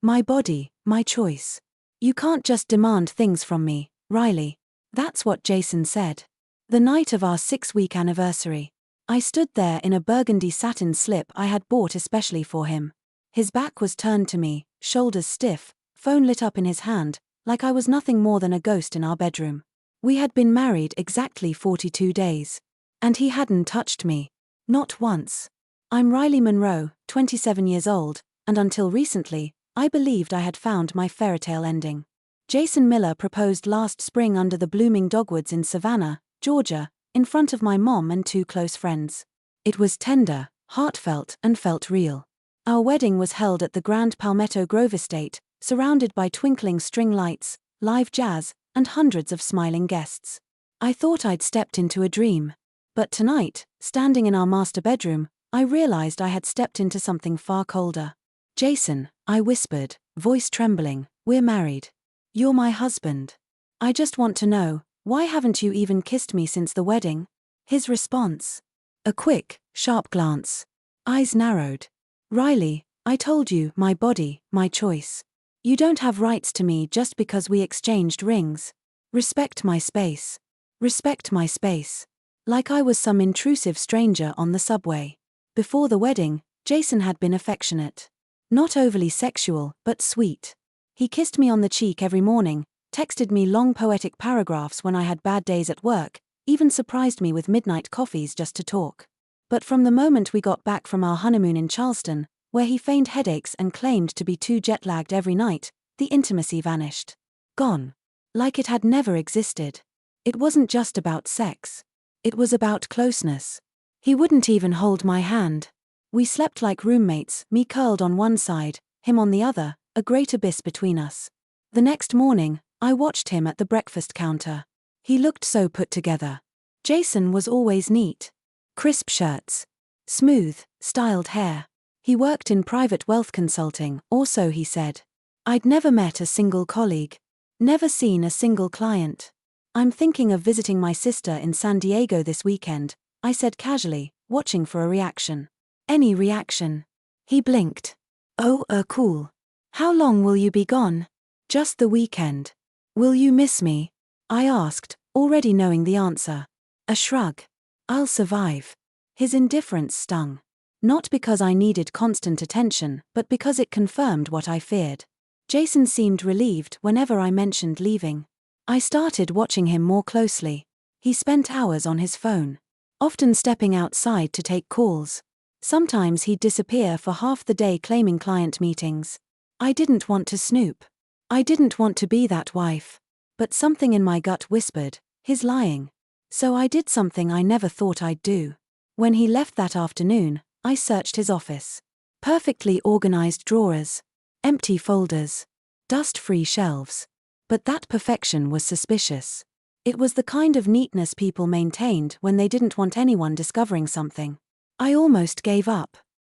My body, my choice. You can't just demand things from me, Riley. That's what Jason said. The night of our 6-week anniversary. I stood there in a burgundy satin slip I had bought especially for him. His back was turned to me, shoulders stiff, phone lit up in his hand, like I was nothing more than a ghost in our bedroom. We had been married exactly 42 days. And he hadn't touched me. Not once. I'm Riley Monroe, 27 years old, and until recently, I believed I had found my fairytale ending. Jason Miller proposed last spring under the blooming dogwoods in Savannah, Georgia, in front of my mom and 2 close friends. It was tender, heartfelt, and felt real. Our wedding was held at the Grand Palmetto Grove Estate, surrounded by twinkling string lights, live jazz, and hundreds of smiling guests. I thought I'd stepped into a dream. But tonight, standing in our master bedroom, I realized I had stepped into something far colder. Jason, I whispered, voice trembling, we're married. You're my husband. I just want to know, why haven't you even kissed me since the wedding? His response. A quick, sharp glance. Eyes narrowed. Riley, I told you, my body, my choice. You don't have rights to me just because we exchanged rings. Respect my space. Respect my space. Like I was some intrusive stranger on the subway. Before the wedding, Jason had been affectionate. Not overly sexual, but sweet. He kissed me on the cheek every morning, texted me long poetic paragraphs when I had bad days at work, even surprised me with midnight coffees just to talk. But from the moment we got back from our honeymoon in Charleston, where he feigned headaches and claimed to be too jet-lagged every night, the intimacy vanished. Gone. Like it had never existed. It wasn't just about sex. It was about closeness. He wouldn't even hold my hand. We slept like roommates, me curled on one side, him on the other, a great abyss between us. The next morning, I watched him at the breakfast counter. He looked so put together. Jason was always neat. Crisp shirts. Smooth, styled hair. He worked in private wealth consulting, or so he said. I'd never met a single colleague. Never seen a single client. I'm thinking of visiting my sister in San Diego this weekend, I said casually, watching for a reaction. Any reaction? He blinked. Oh, cool. How long will you be gone? Just the weekend. Will you miss me? I asked, already knowing the answer. A shrug. I'll survive. His indifference stung. Not because I needed constant attention, but because it confirmed what I feared. Jason seemed relieved whenever I mentioned leaving. I started watching him more closely. He spent hours on his phone. Often stepping outside to take calls. Sometimes he'd disappear for half the day claiming client meetings. I didn't want to snoop. I didn't want to be that wife. But something in my gut whispered, he's lying. So I did something I never thought I'd do. When he left that afternoon, I searched his office. Perfectly organized drawers. Empty folders. Dust-free shelves. But that perfection was suspicious. It was the kind of neatness people maintained when they didn't want anyone discovering something. I almost gave up.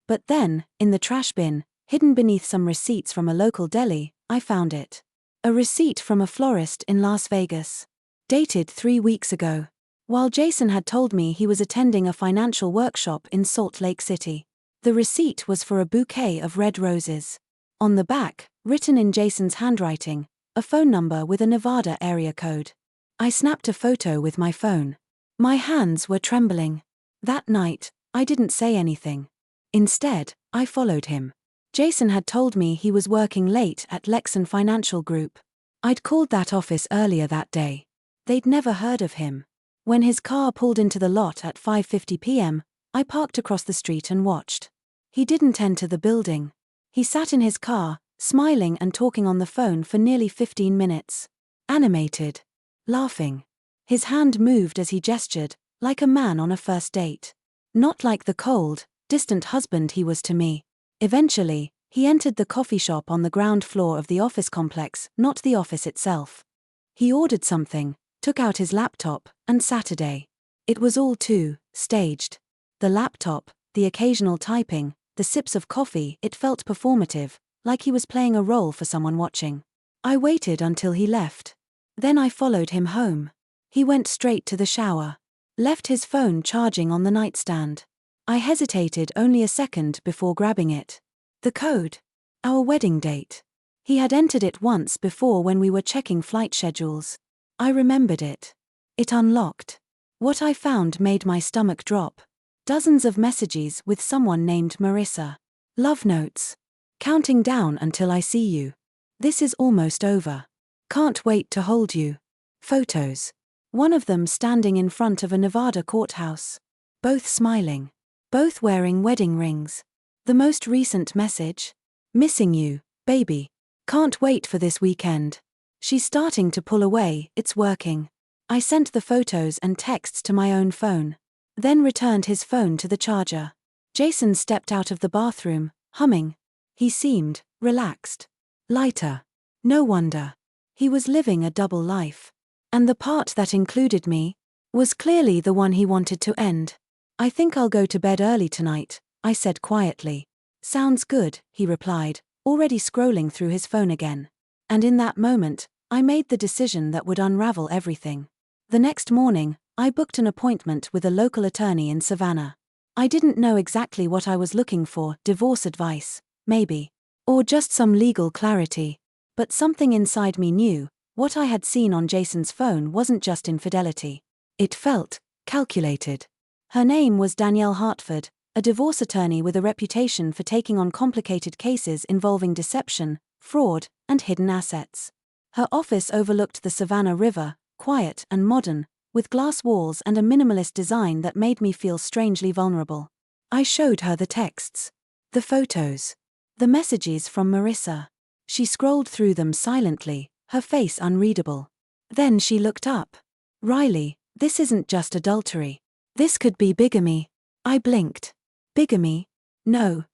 But then, in the trash bin, hidden beneath some receipts from a local deli, I found it. A receipt from a florist in Las Vegas. Dated 3 weeks ago. While Jason had told me he was attending a financial workshop in Salt Lake City. The receipt was for a bouquet of red roses. On the back, written in Jason's handwriting, a phone number with a Nevada area code. I snapped a photo with my phone. My hands were trembling. That night, I didn't say anything. Instead, I followed him. Jason had told me he was working late at Lexan Financial Group. I'd called that office earlier that day. They'd never heard of him. When his car pulled into the lot at 5:50 p.m., I parked across the street and watched. He didn't enter the building. He sat in his car, smiling and talking on the phone for nearly 15 minutes. Animated. Laughing. His hand moved as he gestured, like a man on a first date. Not like the cold, distant husband he was to me. Eventually, he entered the coffee shop on the ground floor of the office complex, not the office itself. He ordered something, took out his laptop, and Saturday. It was all too staged. The laptop, the occasional typing, the sips of coffee, it felt performative, like he was playing a role for someone watching. I waited until he left. Then I followed him home. He went straight to the shower. Left his phone charging on the nightstand. I hesitated only a second before grabbing it. The code. Our wedding date. He had entered it once before when we were checking flight schedules. I remembered it. It unlocked. What I found made my stomach drop. Dozens of messages with someone named Marissa. Love notes. Counting down until I see you. This is almost over. Can't wait to hold you. Photos. One of them standing in front of a Nevada courthouse. Both smiling. Both wearing wedding rings. The most recent message? Missing you, baby. Can't wait for this weekend. She's starting to pull away, it's working. I sent the photos and texts to my own phone. Then returned his phone to the charger. Jason stepped out of the bathroom, humming. He seemed relaxed. Lighter. No wonder. He was living a double life. And the part that included me was clearly the one he wanted to end. I think I'll go to bed early tonight, I said quietly. Sounds good, he replied, already scrolling through his phone again. And in that moment, I made the decision that would unravel everything. The next morning, I booked an appointment with a local attorney in Savannah. I didn't know exactly what I was looking for, divorce advice, maybe. Or just some legal clarity. But something inside me knew, what I had seen on Jason's phone wasn't just infidelity. It felt calculated. Her name was Danielle Hartford, a divorce attorney with a reputation for taking on complicated cases involving deception, fraud, and hidden assets. Her office overlooked the Savannah River, quiet and modern, with glass walls and a minimalist design that made me feel strangely vulnerable. I showed her the texts. The photos. The messages from Marissa. She scrolled through them silently, her face unreadable. Then she looked up. Riley, this isn't just adultery. This could be bigamy. I blinked. Bigamy? No,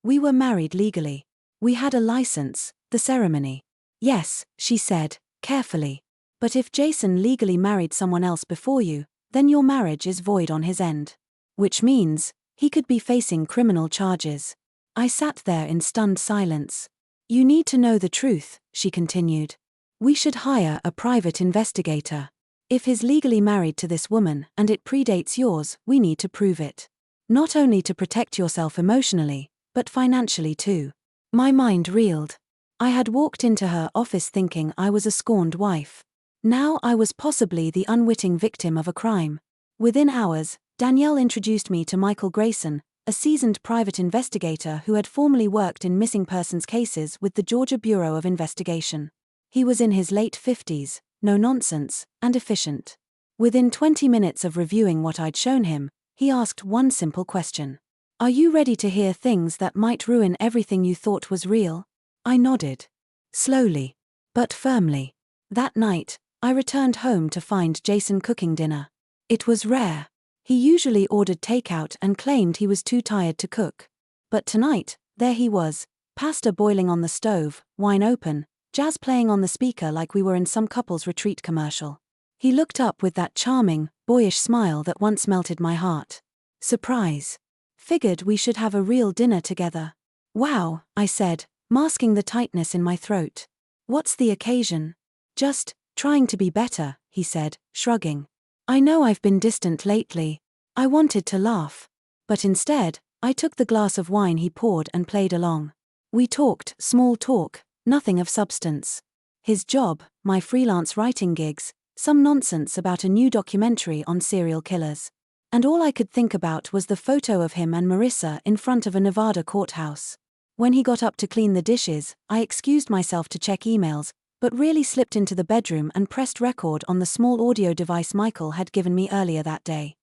we were married legally. We had a license, the ceremony. Yes, she said, carefully. But if Jason legally married someone else before you, then your marriage is void on his end. Which means, he could be facing criminal charges. I sat there in stunned silence. You need to know the truth, she continued. We should hire a private investigator. If he's legally married to this woman and it predates yours, we need to prove it. Not only to protect yourself emotionally, but financially too. My mind reeled. I had walked into her office thinking I was a scorned wife. Now I was possibly the unwitting victim of a crime. Within hours, Danielle introduced me to Michael Grayson, a seasoned private investigator who had formerly worked in missing persons cases with the Georgia Bureau of Investigation. He was in his late 50s, no nonsense, and efficient. Within 20 minutes of reviewing what I'd shown him, he asked one simple question. Are you ready to hear things that might ruin everything you thought was real? I nodded. Slowly. But firmly. That night, I returned home to find Jason cooking dinner. It was rare. He usually ordered takeout and claimed he was too tired to cook. But tonight, there he was, pasta boiling on the stove, wine open, jazz playing on the speaker like we were in some couple's retreat commercial. He looked up with that charming, boyish smile that once melted my heart. Surprise. Figured we should have a real dinner together. Wow, I said, masking the tightness in my throat. What's the occasion? Just trying to be better, he said, shrugging. I know I've been distant lately. I wanted to laugh. But instead, I took the glass of wine he poured and played along. We talked, small talk, nothing of substance. His job, my freelance writing gigs, some nonsense about a new documentary on serial killers. And all I could think about was the photo of him and Marissa in front of a Nevada courthouse. When he got up to clean the dishes, I excused myself to check emails, but really slipped into the bedroom and pressed record on the small audio device Michael had given me earlier that day.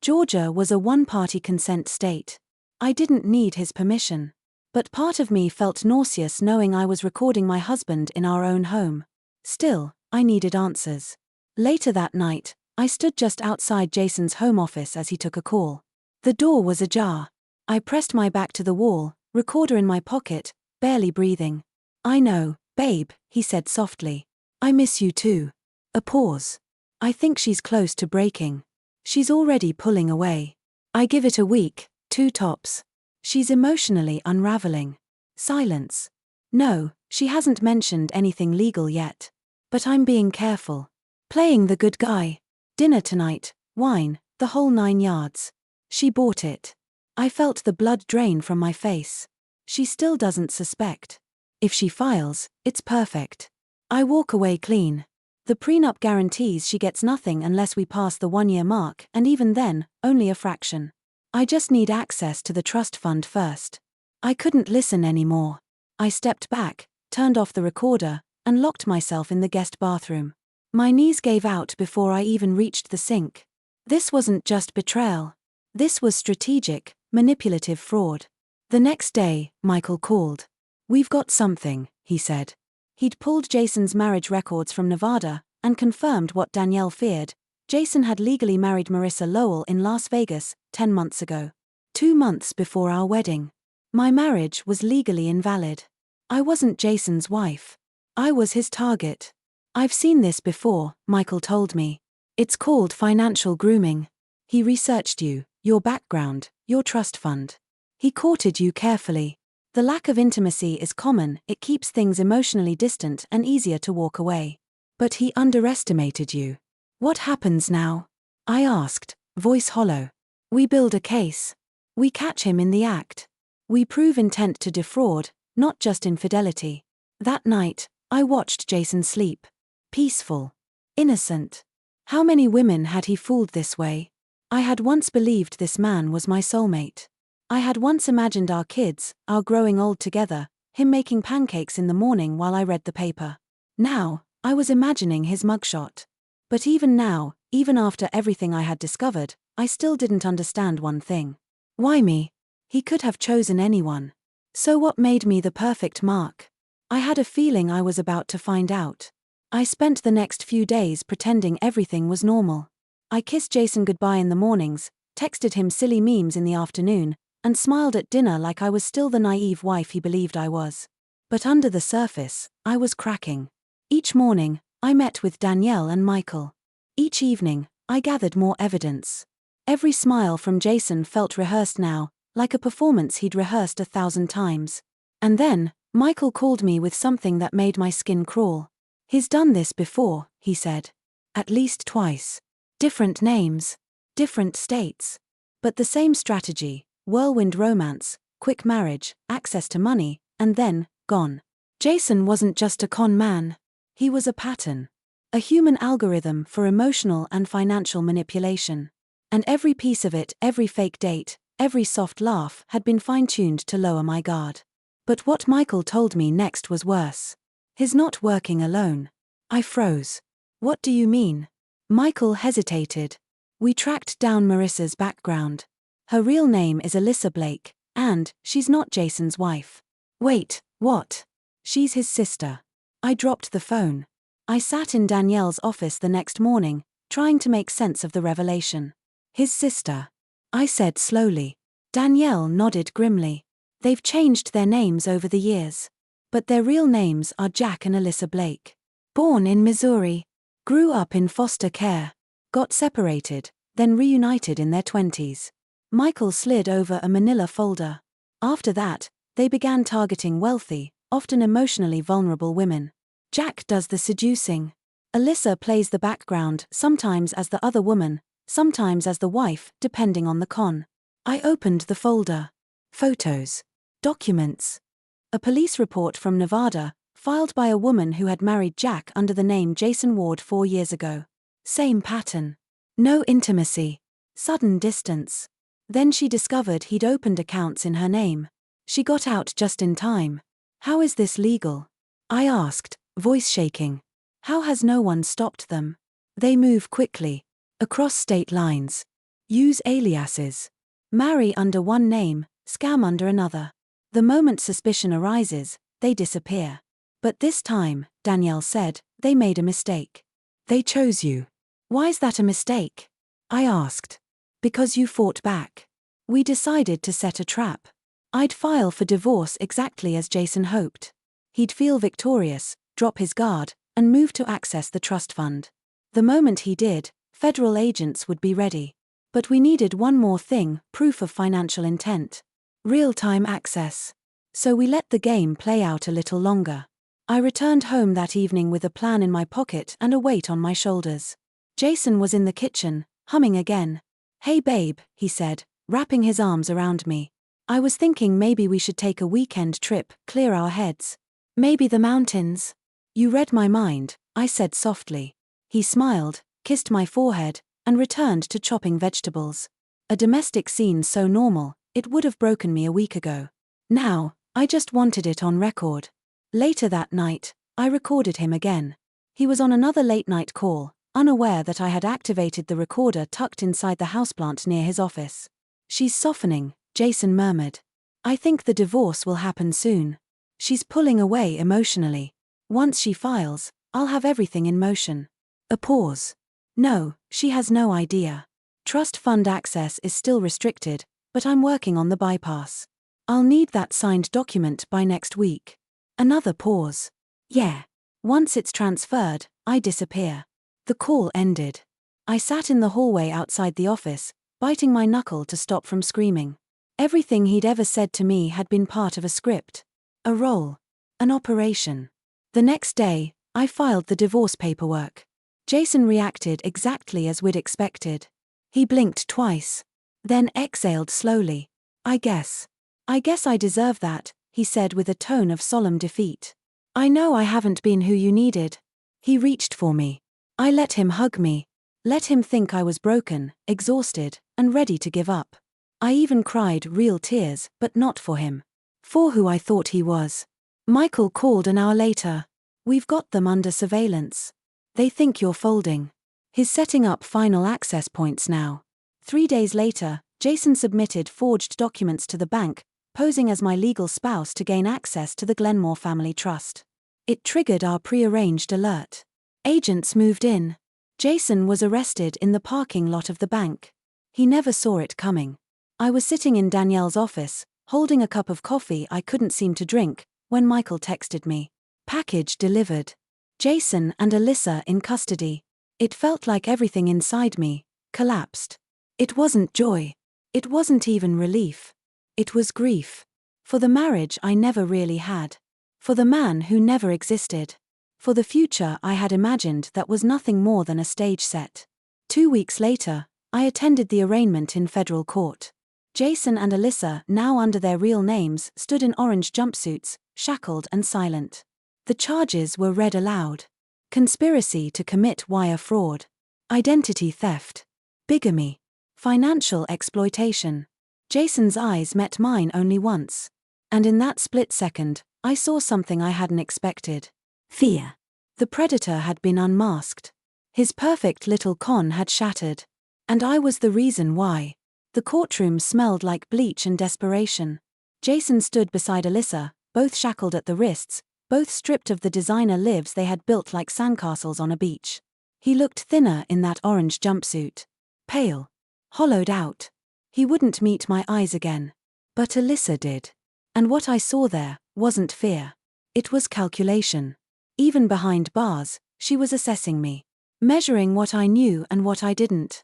Georgia was a one-party consent state. I didn't need his permission. But part of me felt nauseous knowing I was recording my husband in our own home. Still, I needed answers. Later that night, I stood just outside Jason's home office as he took a call. The door was ajar. I pressed my back to the wall, recorder in my pocket, barely breathing. I know, babe, he said softly. I miss you too. A pause. I think she's close to breaking. She's already pulling away. I give it a week, 2 tops. She's emotionally unraveling. Silence. No, she hasn't mentioned anything legal yet. But I'm being careful. Playing the good guy. Dinner tonight, wine, the whole 9 yards. She bought it. I felt the blood drain from my face. She still doesn't suspect. If she files, it's perfect. I walk away clean. The prenup guarantees she gets nothing unless we pass the 1-year mark, and even then, only a fraction. I just need access to the trust fund first. I couldn't listen anymore. I stepped back, turned off the recorder, and locked myself in the guest bathroom. My knees gave out before I even reached the sink. This wasn't just betrayal. This was strategic, manipulative fraud. The next day, Michael called. "We've got something," he said. He'd pulled Jason's marriage records from Nevada and confirmed what Danielle feared. Jason had legally married Marissa Lowell in Las Vegas 10 months ago. 2 months before our wedding. My marriage was legally invalid. I wasn't Jason's wife. I was his target. "I've seen this before," Michael told me. "It's called financial grooming. He researched you, your background, your trust fund. He courted you carefully. The lack of intimacy is common, it keeps things emotionally distant and easier to walk away. But he underestimated you. What happens now?" I asked, voice hollow. "We build a case. We catch him in the act. We prove intent to defraud, not just infidelity." That night, I watched Jason sleep. Peaceful. Innocent. How many women had he fooled this way? I had once believed this man was my soulmate. I had once imagined our kids, our growing old together, him making pancakes in the morning while I read the paper. Now, I was imagining his mugshot. But even now, even after everything I had discovered, I still didn't understand one thing. Why me? He could have chosen anyone. So what made me the perfect mark? I had a feeling I was about to find out. I spent the next few days pretending everything was normal. I kissed Jason goodbye in the mornings, texted him silly memes in the afternoon, and smiled at dinner like I was still the naive wife he believed I was. But under the surface, I was cracking. Each morning, I met with Danielle and Michael. Each evening, I gathered more evidence. Every smile from Jason felt rehearsed now, like a performance he'd rehearsed 1,000 times. And then, Michael called me with something that made my skin crawl. "He's done this before," he said. "At least twice. Different names. Different states. But the same strategy, whirlwind romance, quick marriage, access to money, and then, gone." Jason wasn't just a con man. He was a pattern. A human algorithm for emotional and financial manipulation. And every piece of it, every fake date, every soft laugh had been fine-tuned to lower my guard. But what Michael told me next was worse. His not working alone. I froze. "What do you mean?" Michael hesitated. "We tracked down Marissa's background. Her real name is Alyssa Blake, and she's not Jason's wife." "Wait, what?" "She's his sister." I dropped the phone. I sat in Danielle's office the next morning, trying to make sense of the revelation. "His sister," I said slowly. Danielle nodded grimly. "They've changed their names over the years. But their real names are Jack and Alyssa Blake. Born in Missouri. Grew up in foster care. Got separated, then reunited in their 20s. Michael slid over a manila folder. After that, they began targeting wealthy, often emotionally vulnerable women. Jack does the seducing. Alyssa plays the background, sometimes as the other woman, sometimes as the wife, depending on the con. I opened the folder. Photos. Documents. A police report from Nevada, filed by a woman who had married Jack under the name Jason Ward 4 years ago. Same pattern. No intimacy. Sudden distance. Then she discovered he'd opened accounts in her name. She got out just in time. "How is this legal?" I asked, voice shaking. "How has no one stopped them?" "They move quickly. Across state lines. Use aliases. Marry under one name, scam under another. The moment suspicion arises, they disappear. But this time," Danielle said, "they made a mistake. They chose you." "Why's that a mistake?" I asked. "Because you fought back. We decided to set a trap. I'd file for divorce exactly as Jason hoped. He'd feel victorious, drop his guard, and move to access the trust fund. The moment he did, federal agents would be ready. But we needed one more thing, proof of financial intent. Real-time access. So we let the game play out a little longer. I returned home that evening with a plan in my pocket and a weight on my shoulders. Jason was in the kitchen, humming again. "Hey babe," he said, wrapping his arms around me. "I was thinking maybe we should take a weekend trip, clear our heads." Maybe the mountains. You read my mind, I said softly. He smiled, kissed my forehead, and returned to chopping vegetables. A domestic scene so normal, it would have broken me a week ago. Now, I just wanted it on record. Later that night, I recorded him again. He was on another late-night call, unaware that I had activated the recorder tucked inside the houseplant near his office. She's softening, Jason murmured. I think the divorce will happen soon. She's pulling away emotionally. Once she files, I'll have everything in motion. A pause. No, she has no idea. Trust fund access is still restricted, but I'm working on the bypass. I'll need that signed document by next week. Another pause. Yeah. Once it's transferred, I disappear. The call ended. I sat in the hallway outside the office, biting my knuckle to stop from screaming. Everything he'd ever said to me had been part of a script. A role. An operation. The next day, I filed the divorce paperwork. Jason reacted exactly as we'd expected. He blinked twice. Then exhaled slowly. I guess I deserve that, he said with a tone of solemn defeat. I know I haven't been who you needed. He reached for me. I let him hug me. Let him think I was broken, exhausted, and ready to give up. I even cried real tears, but not for him. For who I thought he was. Michael called an hour later. We've got them under surveillance. They think you're folding. He's setting up final access points now. 3 days later, Jason submitted forged documents to the bank, posing as my legal spouse to gain access to the Glenmore family trust. It triggered our prearranged alert. Agents moved in. Jason was arrested in the parking lot of the bank. He never saw it coming. I was sitting in Danielle's office, holding a cup of coffee I couldn't seem to drink, when Michael texted me. Package delivered. Jason and Alyssa in custody. It felt like everything inside me collapsed. It wasn't joy. It wasn't even relief. It was grief. For the marriage I never really had. For the man who never existed. For the future I had imagined that was nothing more than a stage set. 2 weeks later, I attended the arraignment in federal court. Jason and Alyssa, now under their real names, stood in orange jumpsuits, shackled and silent. The charges were read aloud. Conspiracy to commit wire fraud. Identity theft. Bigamy. Financial exploitation. Jason's eyes met mine only once. And in that split second, I saw something I hadn't expected. Fear. The predator had been unmasked. His perfect little con had shattered. And I was the reason why. The courtroom smelled like bleach and desperation. Jason stood beside Alyssa, both shackled at the wrists, both stripped of the designer lives they had built like sandcastles on a beach. He looked thinner in that orange jumpsuit. Pale. Hollowed out. He wouldn't meet my eyes again. But Alyssa did. And what I saw there wasn't fear. It was calculation. Even behind bars, she was assessing me. Measuring what I knew and what I didn't.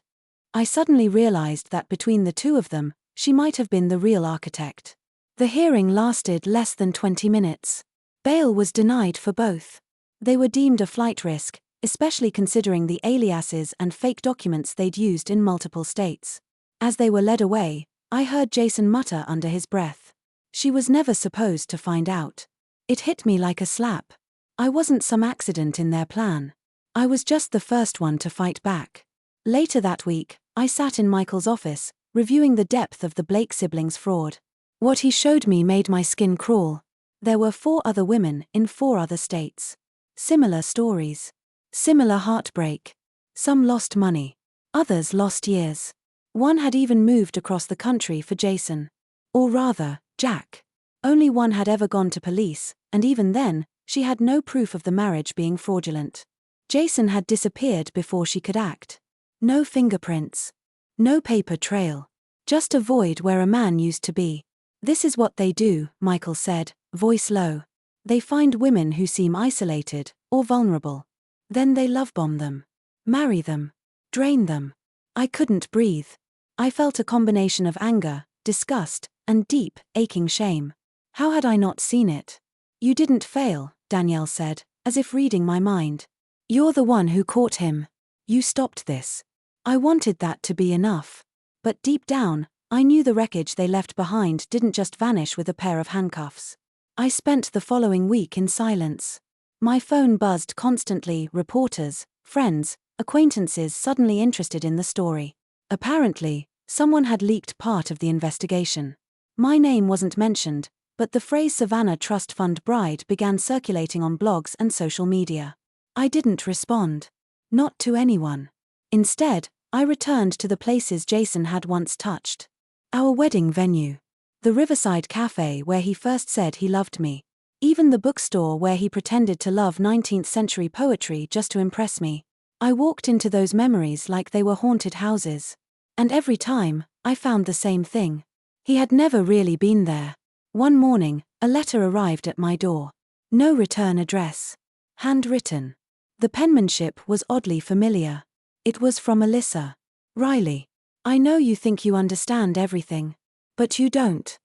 I suddenly realized that between the two of them, she might have been the real architect. The hearing lasted less than 20 minutes. Bail was denied for both. They were deemed a flight risk, especially considering the aliases and fake documents they'd used in multiple states. As they were led away, I heard Jason mutter under his breath. She was never supposed to find out. It hit me like a slap. I wasn't some accident in their plan. I was just the first one to fight back. Later that week, I sat in Michael's office, reviewing the depth of the Blake siblings' fraud. What he showed me made my skin crawl. There were 4 other women in 4 other states. Similar stories. Similar heartbreak. Some lost money. Others lost years. One had even moved across the country for Jason. Or rather, Jack. Only one had ever gone to police, and even then, she had no proof of the marriage being fraudulent. Jason had disappeared before she could act. No fingerprints. No paper trail. Just a void where a man used to be. This is what they do, Michael said, voice low. They find women who seem isolated or vulnerable. Then they love bomb them. Marry them. Drain them. I couldn't breathe. I felt a combination of anger, disgust, and deep, aching shame. How had I not seen it? You didn't fail, Danielle said, as if reading my mind. You're the one who caught him. You stopped this. I wanted that to be enough. But deep down, I knew the wreckage they left behind didn't just vanish with a pair of handcuffs. I spent the following week in silence. My phone buzzed constantly, reporters, friends, acquaintances suddenly interested in the story. Apparently, someone had leaked part of the investigation. My name wasn't mentioned, but the phrase Savannah Trust Fund bride began circulating on blogs and social media. I didn't respond. Not to anyone. Instead, I returned to the places Jason had once touched. Our wedding venue. The Riverside Cafe where he first said he loved me. Even the bookstore where he pretended to love 19th century poetry just to impress me. I walked into those memories like they were haunted houses. And every time, I found the same thing. He had never really been there. One morning, a letter arrived at my door. No return address. Handwritten. The penmanship was oddly familiar. It was from Alyssa. Riley. I know you think you understand everything. But you don't.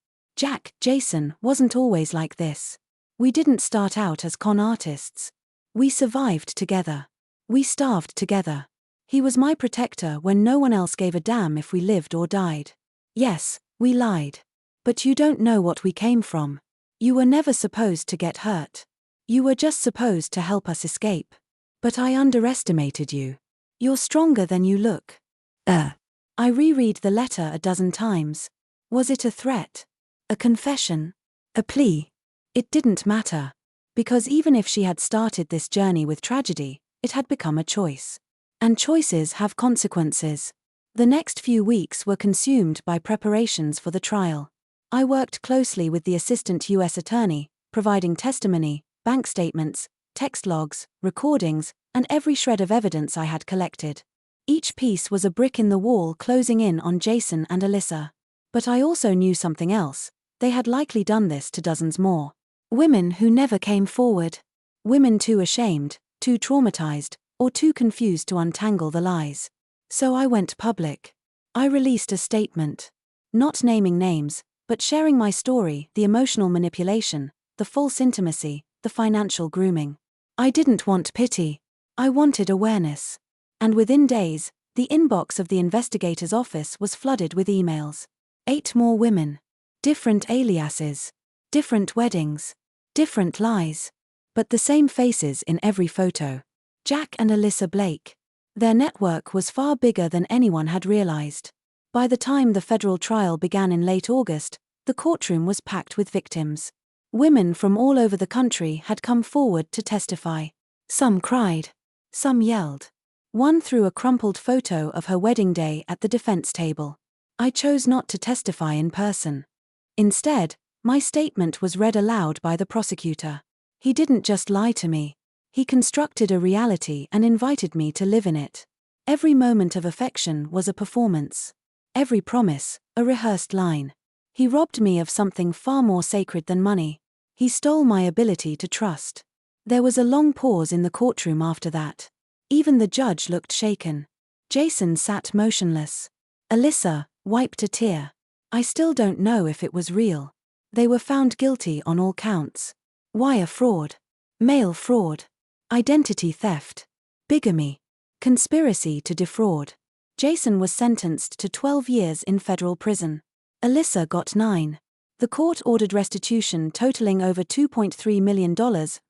Jason wasn't always like this. We didn't start out as con artists. We survived together. We starved together. He was my protector when no one else gave a damn if we lived or died. Yes, we lied. But you don't know what we came from. You were never supposed to get hurt. You were just supposed to help us escape. But I underestimated you. You're stronger than you look. I reread the letter a dozen times. Was it a threat? A confession? A plea? It didn't matter. Because even if she had started this journey with tragedy, it had become a choice. And choices have consequences. The next few weeks were consumed by preparations for the trial. I worked closely with the assistant U.S. attorney, providing testimony, bank statements, text logs, recordings, and every shred of evidence I had collected. Each piece was a brick in the wall closing in on Jason and Alyssa. But I also knew something else. They had likely done this to dozens more. Women who never came forward. Women too ashamed, too traumatized, or too confused to untangle the lies. So I went public. I released a statement. Not naming names, but sharing my story, the emotional manipulation, the false intimacy, the financial grooming. I didn't want pity. I wanted awareness. And within days, the inbox of the investigator's office was flooded with emails. 8 more women. Different aliases. Different weddings. Different lies. But the same faces in every photo. Jack and Alyssa Blake. Their network was far bigger than anyone had realized. By the time the federal trial began in late August, the courtroom was packed with victims. Women from all over the country had come forward to testify. Some cried. Some yelled. One threw a crumpled photo of her wedding day at the defense table. I chose not to testify in person. Instead, my statement was read aloud by the prosecutor. He didn't just lie to me. He constructed a reality and invited me to live in it. Every moment of affection was a performance. Every promise, a rehearsed line. He robbed me of something far more sacred than money. He stole my ability to trust. There was a long pause in the courtroom after that. Even the judge looked shaken. Jason sat motionless. Alyssa wiped a tear. I still don't know if it was real. They were found guilty on all counts. Wire fraud. Mail fraud. Identity theft. Bigamy. Conspiracy to defraud. Jason was sentenced to 12 years in federal prison. Alyssa got 9. The court ordered restitution totaling over $2.3 million,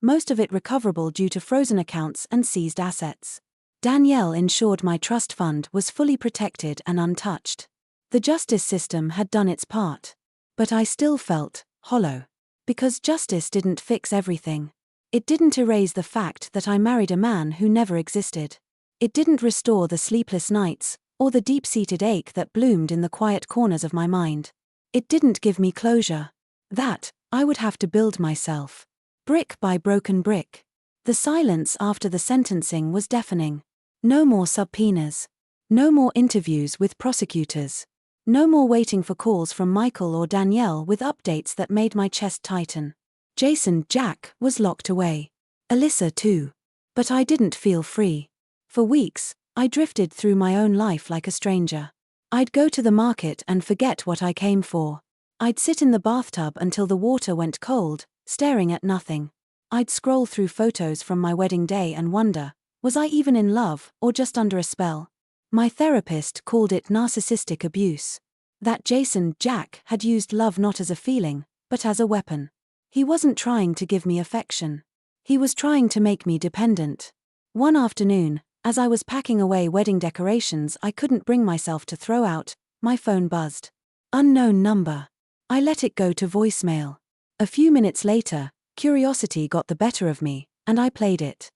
most of it recoverable due to frozen accounts and seized assets. Danielle ensured my trust fund was fully protected and untouched. The justice system had done its part. But I still felt hollow. Because justice didn't fix everything. It didn't erase the fact that I married a man who never existed. It didn't restore the sleepless nights, or the deep-seated ache that bloomed in the quiet corners of my mind. It didn't give me closure. That, I would have to build myself. Brick by broken brick. The silence after the sentencing was deafening. No more subpoenas. No more interviews with prosecutors. No more waiting for calls from Michael or Danielle with updates that made my chest tighten. Jack was locked away. Alyssa too. But I didn't feel free. For weeks, I drifted through my own life like a stranger. I'd go to the market and forget what I came for. I'd sit in the bathtub until the water went cold, staring at nothing. I'd scroll through photos from my wedding day and wonder, was I even in love or just under a spell? My therapist called it narcissistic abuse. That Jack had used love not as a feeling, but as a weapon. He wasn't trying to give me affection. He was trying to make me dependent. One afternoon, as I was packing away wedding decorations I couldn't bring myself to throw out, my phone buzzed. Unknown number. I let it go to voicemail. A few minutes later, curiosity got the better of me, and I played it.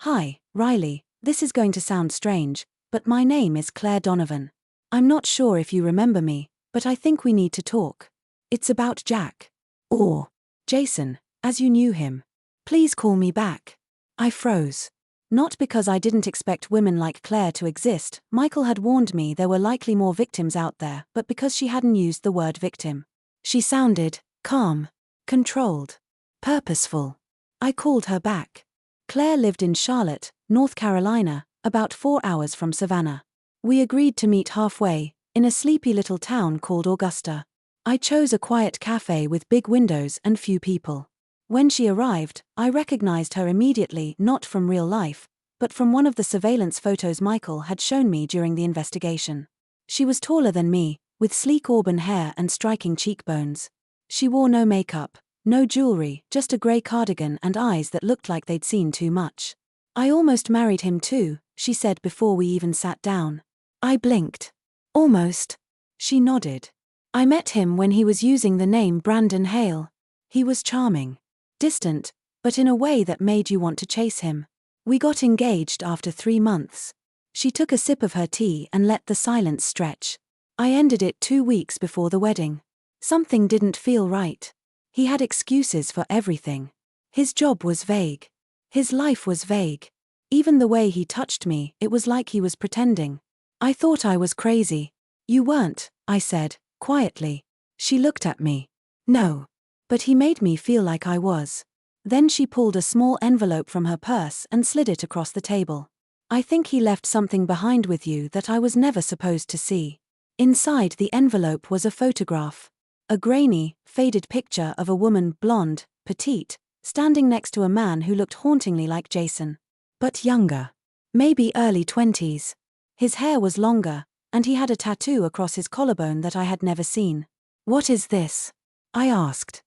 Hi, Riley, this is going to sound strange, but my name is Claire Donovan. I'm not sure if you remember me, but I think we need to talk. It's about Jack. Or Jason, as you knew him. Please call me back. I froze. Not because I didn't expect women like Claire to exist, Michael had warned me there were likely more victims out there, but because she hadn't used the word victim. She sounded calm, controlled, purposeful. I called her back. Claire lived in Charlotte, North Carolina, about 4 hours from Savannah. We agreed to meet halfway, in a sleepy little town called Augusta. I chose a quiet cafe with big windows and few people. When she arrived, I recognized her immediately, not from real life, but from one of the surveillance photos Michael had shown me during the investigation. She was taller than me, with sleek auburn hair and striking cheekbones. She wore no makeup, no jewelry, just a grey cardigan and eyes that looked like they'd seen too much. I almost married him too, she said before we even sat down. I blinked. Almost. She nodded. I met him when he was using the name Brandon Hale. He was charming. Distant, but in a way that made you want to chase him. We got engaged after 3 months. She took a sip of her tea and let the silence stretch. I ended it 2 weeks before the wedding. Something didn't feel right. He had excuses for everything. His job was vague. His life was vague. Even the way he touched me, it was like he was pretending. I thought I was crazy. You weren't, I said, quietly. She looked at me. No. But he made me feel like I was. Then she pulled a small envelope from her purse and slid it across the table. I think he left something behind with you that I was never supposed to see. Inside the envelope was a photograph. A grainy, faded picture of a woman, blonde, petite, standing next to a man who looked hauntingly like Jason. But younger. Maybe early 20s. His hair was longer, and he had a tattoo across his collarbone that I had never seen. What is this? I asked.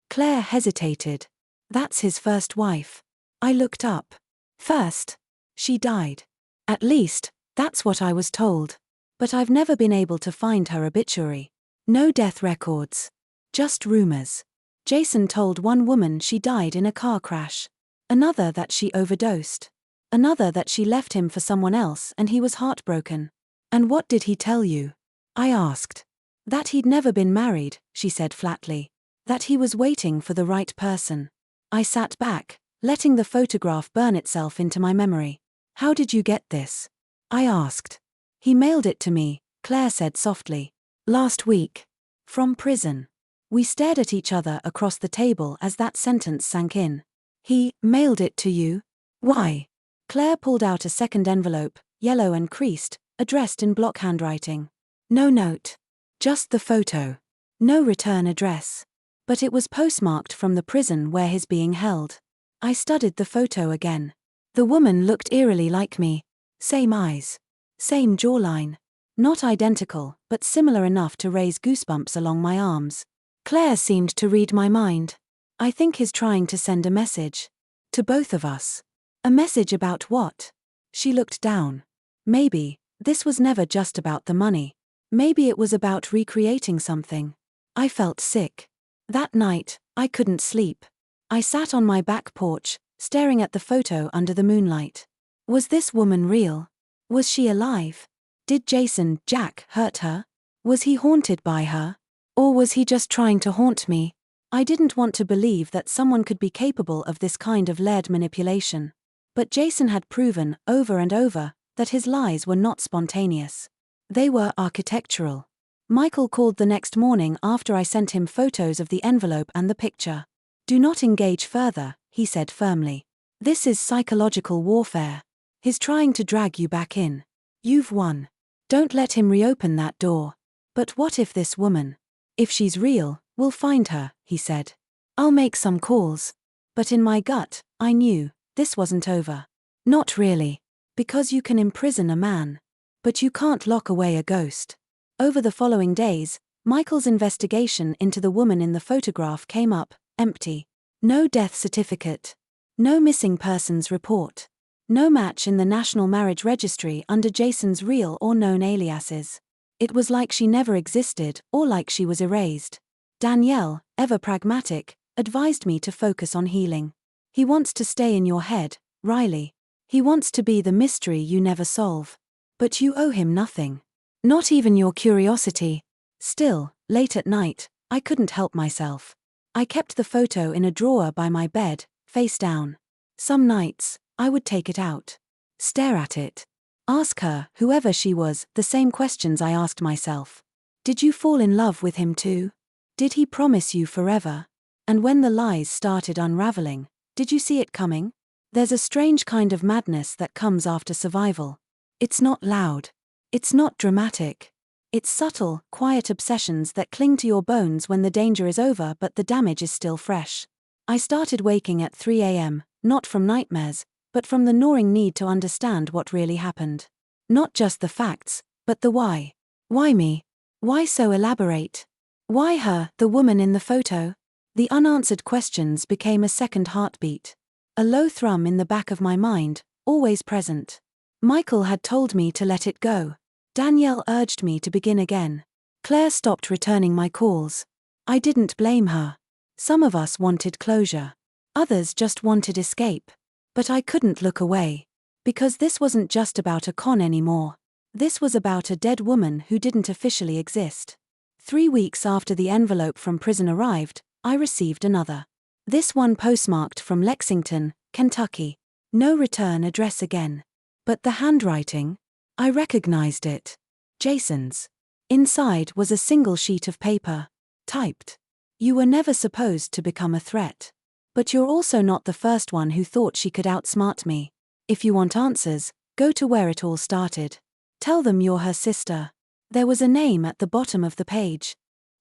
Claire hesitated. That's his first wife. I looked up. First. She died. At least, that's what I was told. But I've never been able to find her obituary. No death records. Just rumors. Jason told one woman she died in a car crash. Another that she overdosed. Another that she left him for someone else and he was heartbroken. And what did he tell you? I asked. That he'd never been married, she said flatly. That he was waiting for the right person. I sat back, letting the photograph burn itself into my memory. How did you get this? I asked. He mailed it to me, Claire said softly. Last week. From prison. We stared at each other across the table as that sentence sank in. He mailed it to you? Why? Claire pulled out a second envelope, yellow and creased, addressed in block handwriting. No note. Just the photo. No return address. But it was postmarked from the prison where he's being held. I studied the photo again. The woman looked eerily like me. Same eyes. Same jawline. Not identical, but similar enough to raise goosebumps along my arms. Claire seemed to read my mind. I think he's trying to send a message. To both of us. A message about what? She looked down. Maybe, this was never just about the money. Maybe it was about recreating something. I felt sick. That night, I couldn't sleep. I sat on my back porch, staring at the photo under the moonlight. Was this woman real? Was she alive? Did Jack hurt her? Was he haunted by her? Or was he just trying to haunt me? I didn't want to believe that someone could be capable of this kind of layered manipulation. But Jason had proven, over and over, that his lies were not spontaneous. They were architectural. Michael called the next morning after I sent him photos of the envelope and the picture. Do not engage further, he said firmly. This is psychological warfare. He's trying to drag you back in. You've won. Don't let him reopen that door. But what if this woman? If she's real, we'll find her, he said. I'll make some calls. But in my gut, I knew, this wasn't over. Not really. Because you can imprison a man. But you can't lock away a ghost. Over the following days, Michael's investigation into the woman in the photograph came up, empty. No death certificate. No missing persons report. No match in the National Marriage Registry under Jason's real or known aliases. It was like she never existed, or like she was erased. Danielle, ever pragmatic, advised me to focus on healing. He wants to stay in your head, Riley. He wants to be the mystery you never solve. But you owe him nothing. Not even your curiosity. Still, late at night, I couldn't help myself. I kept the photo in a drawer by my bed, face down. Some nights, I would take it out. Stare at it. Ask her, whoever she was, the same questions I asked myself. Did you fall in love with him too? Did he promise you forever? And when the lies started unraveling, did you see it coming? There's a strange kind of madness that comes after survival. It's not loud. It's not dramatic. It's subtle, quiet obsessions that cling to your bones when the danger is over but the damage is still fresh. I started waking at 3 a.m., not from nightmares, but from the gnawing need to understand what really happened. Not just the facts, but the why. Why me? Why so elaborate? Why her, the woman in the photo? The unanswered questions became a second heartbeat. A low thrum in the back of my mind, always present. Michael had told me to let it go. Danielle urged me to begin again. Claire stopped returning my calls. I didn't blame her. Some of us wanted closure. Others just wanted escape. But I couldn't look away. Because this wasn't just about a con anymore. This was about a dead woman who didn't officially exist. 3 weeks after the envelope from prison arrived, I received another. This one postmarked from Lexington, Kentucky. No return address again. But the handwriting? I recognized it. Jason's. Inside was a single sheet of paper. Typed. You were never supposed to become a threat. But you're also not the first one who thought she could outsmart me. If you want answers, go to where it all started. Tell them you're her sister. There was a name at the bottom of the page.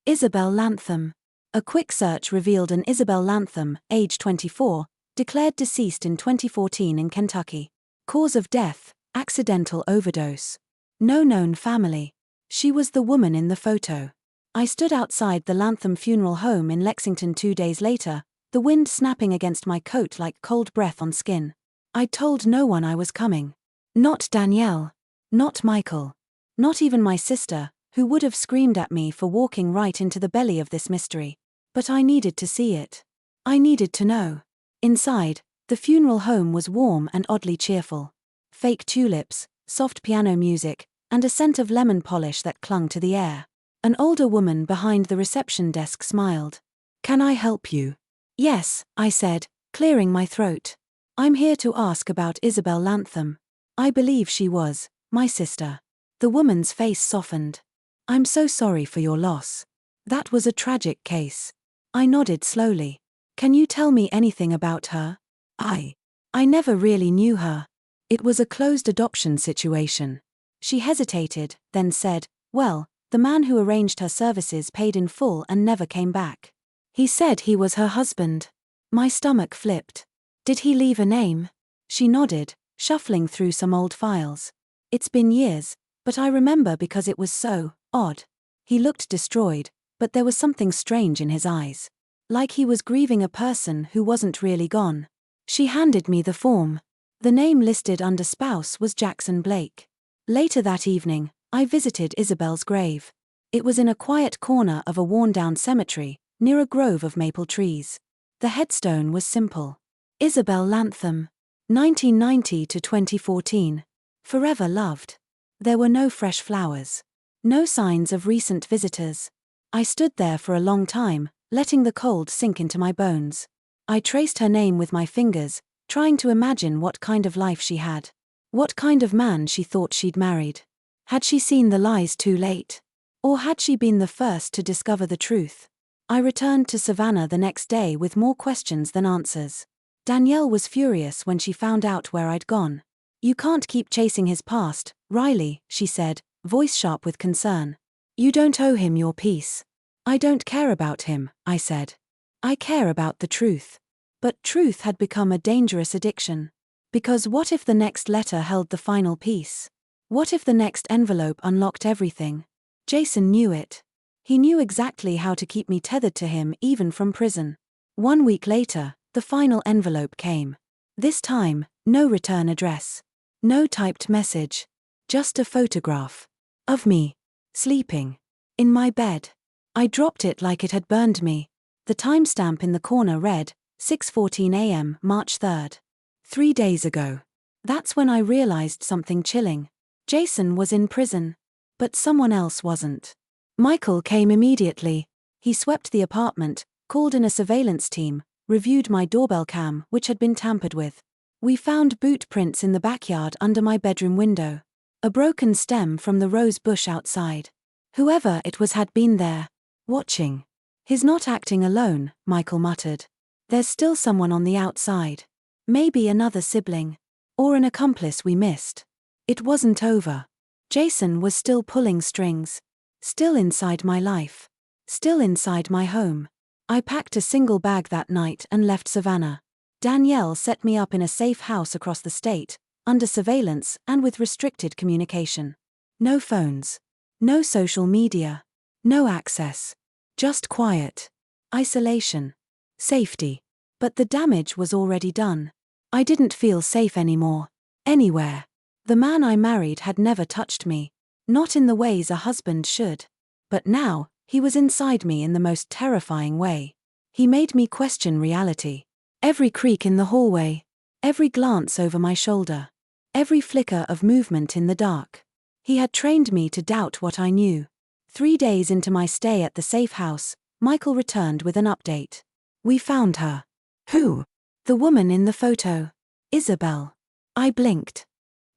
Isabel Lantham. A quick search revealed an Isabel Lantham, age 24, declared deceased in 2014 in Kentucky. Cause of death, accidental overdose. No known family. She was the woman in the photo. I stood outside the Lantham funeral home in Lexington 2 days later, the wind snapping against my coat like cold breath on skin. I'd told no one I was coming. Not Danielle. Not Michael. Not even my sister, who would have screamed at me for walking right into the belly of this mystery. But I needed to see it. I needed to know. Inside, the funeral home was warm and oddly cheerful. Fake tulips, soft piano music, and a scent of lemon polish that clung to the air. An older woman behind the reception desk smiled. "Can I help you?" "Yes," I said, clearing my throat. "I'm here to ask about Isabel Lantham. I believe she was my sister." The woman's face softened. "I'm so sorry for your loss. That was a tragic case." I nodded slowly. "Can you tell me anything about her?" I never really knew her. It was a closed adoption situation." She hesitated, then said, "Well, the man who arranged her services paid in full and never came back. He said he was her husband." My stomach flipped. "Did he leave a name?" She nodded, shuffling through some old files. "It's been years, but I remember because it was so odd." He looked destroyed, but there was something strange in his eyes. Like he was grieving a person who wasn't really gone. She handed me the form. The name listed under spouse was Jackson Blake. Later that evening, I visited Isabel's grave. It was in a quiet corner of a worn-down cemetery, near a grove of maple trees. The headstone was simple. Isabel Lantham. 1990 to 2014. Forever loved. There were no fresh flowers. No signs of recent visitors. I stood there for a long time, letting the cold sink into my bones. I traced her name with my fingers, trying to imagine what kind of life she had. What kind of man she thought she'd married. Had she seen the lies too late? Or had she been the first to discover the truth? I returned to Savannah the next day with more questions than answers. Danielle was furious when she found out where I'd gone. "You can't keep chasing his past, Riley," she said, voice sharp with concern. "You don't owe him your peace." "I don't care about him," I said. "I care about the truth." But truth had become a dangerous addiction. Because what if the next letter held the final piece? What if the next envelope unlocked everything? Jason knew it. He knew exactly how to keep me tethered to him even from prison. 1 week later, The final envelope came. This time, no return address. No typed message. Just a photograph. Of me. Sleeping. In my bed. I dropped it like it had burned me. The timestamp in the corner read, 6:14 a.m. March 3rd. 3 days ago. That's when I realized something chilling. Jason was in prison. But someone else wasn't. Michael came immediately. He swept the apartment, called in a surveillance team, reviewed my doorbell cam, which had been tampered with. We found boot prints in the backyard under my bedroom window. A broken stem from the rose bush outside. Whoever it was had been there. Watching. He's not acting alone, Michael muttered. There's still someone on the outside. Maybe another sibling. Or an accomplice we missed. It wasn't over. Jason was still pulling strings. Still inside my life. Still inside my home. I packed a single bag that night and left Savannah. Danielle set me up in a safe house across the state, under surveillance and with restricted communication. No phones. No social media. No access. Just quiet. Isolation. Safety. But the damage was already done. I didn't feel safe anymore. Anywhere. The man I married had never touched me. Not in the ways a husband should. But now, he was inside me in the most terrifying way. He made me question reality. Every creak in the hallway. Every glance over my shoulder. Every flicker of movement in the dark. He had trained me to doubt what I knew. 3 days into my stay at the safe house, Michael returned with an update. We found her. Who? The woman in the photo. Isabel. I blinked.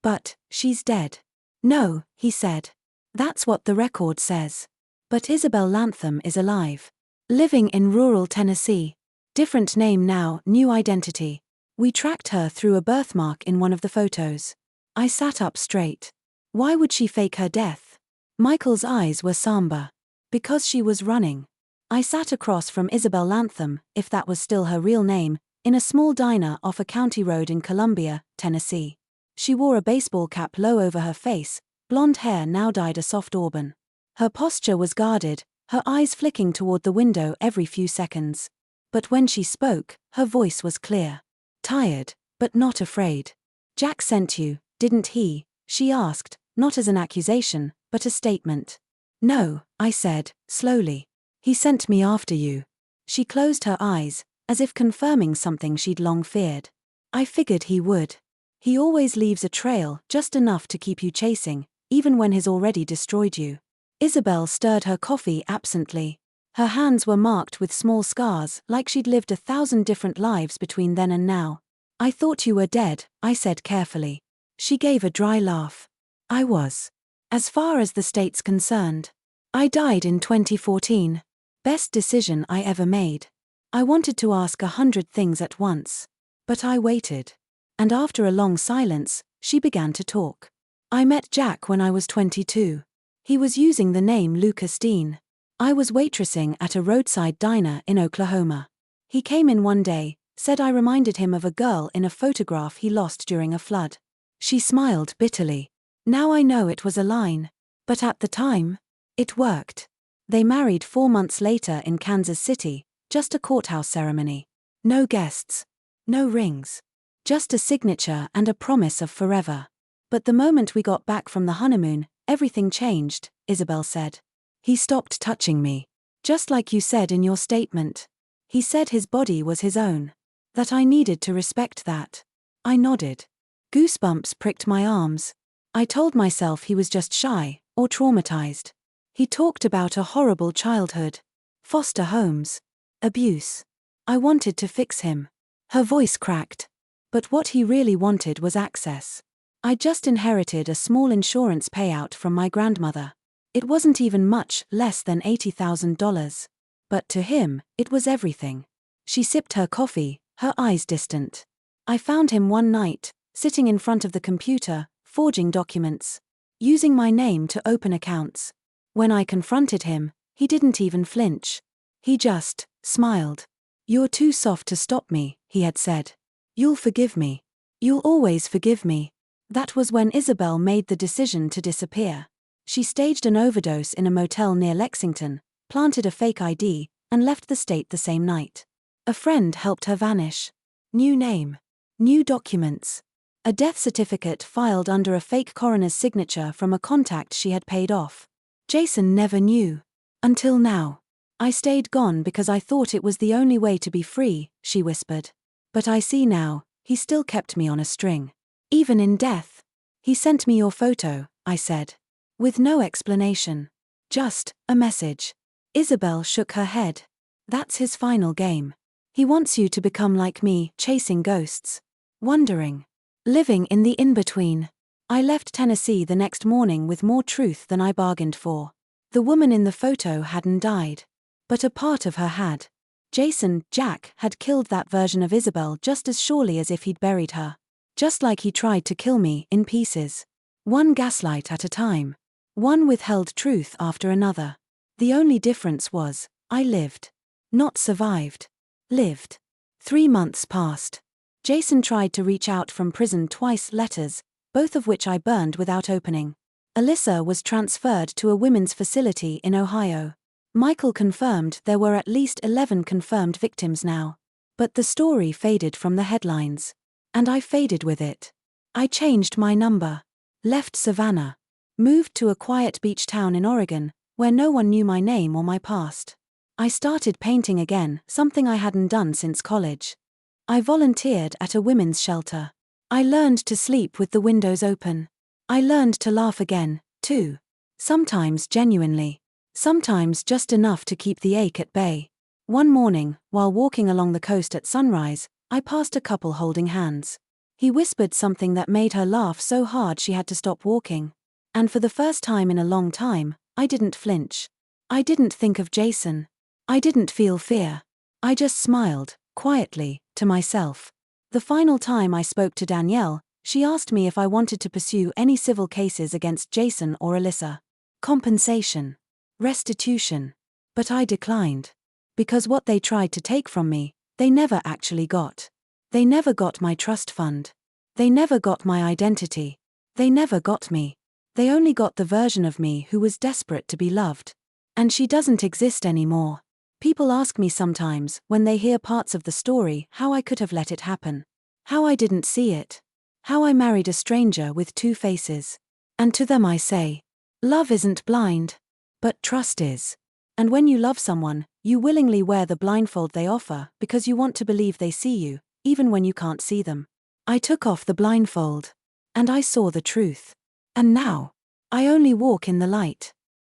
But, she's dead. No, he said. That's what the record says. But Isabel Lantham is alive. Living in rural Tennessee. Different name now, new identity. We tracked her through a birthmark in one of the photos. I sat up straight. Why would she fake her death? Michael's eyes were somber. Because she was running. I sat across from Isabel Lantham, if that was still her real name, in a small diner off a county road in Columbia, Tennessee. She wore a baseball cap low over her face, blonde hair now dyed a soft auburn. Her posture was guarded, her eyes flicking toward the window every few seconds. But when she spoke, her voice was clear. Tired, but not afraid. Jack sent you, didn't he? She asked, not as an accusation, but a statement. No, I said, slowly. He sent me after you. She closed her eyes, as if confirming something she'd long feared. I figured he would. He always leaves a trail, just enough to keep you chasing, even when he's already destroyed you. Isabel stirred her coffee absently. Her hands were marked with small scars, like she'd lived 1,000 different lives between then and now. I thought you were dead, I said carefully. She gave a dry laugh. I was. As far as the state's concerned. I died in 2014. Best decision I ever made. I wanted to ask 100 things at once. But I waited. And after a long silence, she began to talk. I met Jack when I was 22. He was using the name Lucas Dean. I was waitressing at a roadside diner in Oklahoma. He came in one day, said I reminded him of a girl in a photograph he lost during a flood. She smiled bitterly. Now I know it was a line. But at the time, it worked. They married 4 months later in Kansas City, just a courthouse ceremony. No guests. No rings. Just a signature and a promise of forever. But the moment we got back from the honeymoon, everything changed, Isabel said. He stopped touching me. Just like you said in your statement. He said his body was his own. That I needed to respect that. I nodded. Goosebumps pricked my arms. I told myself he was just shy, or traumatized. He talked about a horrible childhood. Foster homes. Abuse. I wanted to fix him. Her voice cracked. But what he really wanted was access. I just inherited a small insurance payout from my grandmother. It wasn't even much less than $80,000. But to him, it was everything. She sipped her coffee, her eyes distant. I found him one night, sitting in front of the computer, forging documents. Using my name to open accounts. When I confronted him, he didn't even flinch. He just smiled. You're too soft to stop me, he had said. You'll forgive me. You'll always forgive me. That was when Isabel made the decision to disappear. She staged an overdose in a motel near Lexington, planted a fake ID, and left the state the same night. A friend helped her vanish. New name. New documents. A death certificate filed under a fake coroner's signature from a contact she had paid off. Jason never knew. Until now. I stayed gone because I thought it was the only way to be free, she whispered. But I see now, he still kept me on a string. Even in death. He sent me your photo, I said. With no explanation. Just a message. Isabel shook her head. That's his final game. He wants you to become like me, chasing ghosts. Wondering. Living in the in-between. I left Tennessee the next morning with more truth than I bargained for. The woman in the photo hadn't died. But a part of her had. Jack, had killed that version of Isabel just as surely as if he'd buried her. Just like he tried to kill me, in pieces. One gaslight at a time. One withheld truth after another. The only difference was, I lived. Not survived. Lived. 3 months passed. Jason tried to reach out from prison twice, letters, both of which I burned without opening. Alyssa was transferred to a women's facility in Ohio. Michael confirmed there were at least 11 confirmed victims now. But the story faded from the headlines. And I faded with it. I changed my number. Left Savannah. Moved to a quiet beach town in Oregon, where no one knew my name or my past. I started painting again, something I hadn't done since college. I volunteered at a women's shelter. I learned to sleep with the windows open. I learned to laugh again, too. Sometimes genuinely. Sometimes just enough to keep the ache at bay. One morning, while walking along the coast at sunrise, I passed a couple holding hands. He whispered something that made her laugh so hard she had to stop walking. And for the first time in a long time, I didn't flinch. I didn't think of Jason. I didn't feel fear. I just smiled, quietly, to myself. The final time I spoke to Danielle, she asked me if I wanted to pursue any civil cases against Jason or Alyssa. Compensation. Restitution. But I declined. Because what they tried to take from me, they never actually got. They never got my trust fund. They never got my identity. They never got me. They only got the version of me who was desperate to be loved. And she doesn't exist anymore. People ask me sometimes, when they hear parts of the story, how I could have let it happen. How I didn't see it. How I married a stranger with 2 faces. And to them I say, love isn't blind. But trust is. And when you love someone, you willingly wear the blindfold they offer because you want to believe they see you, even when you can't see them. I took off the blindfold. And I saw the truth. And now, I only walk in the light.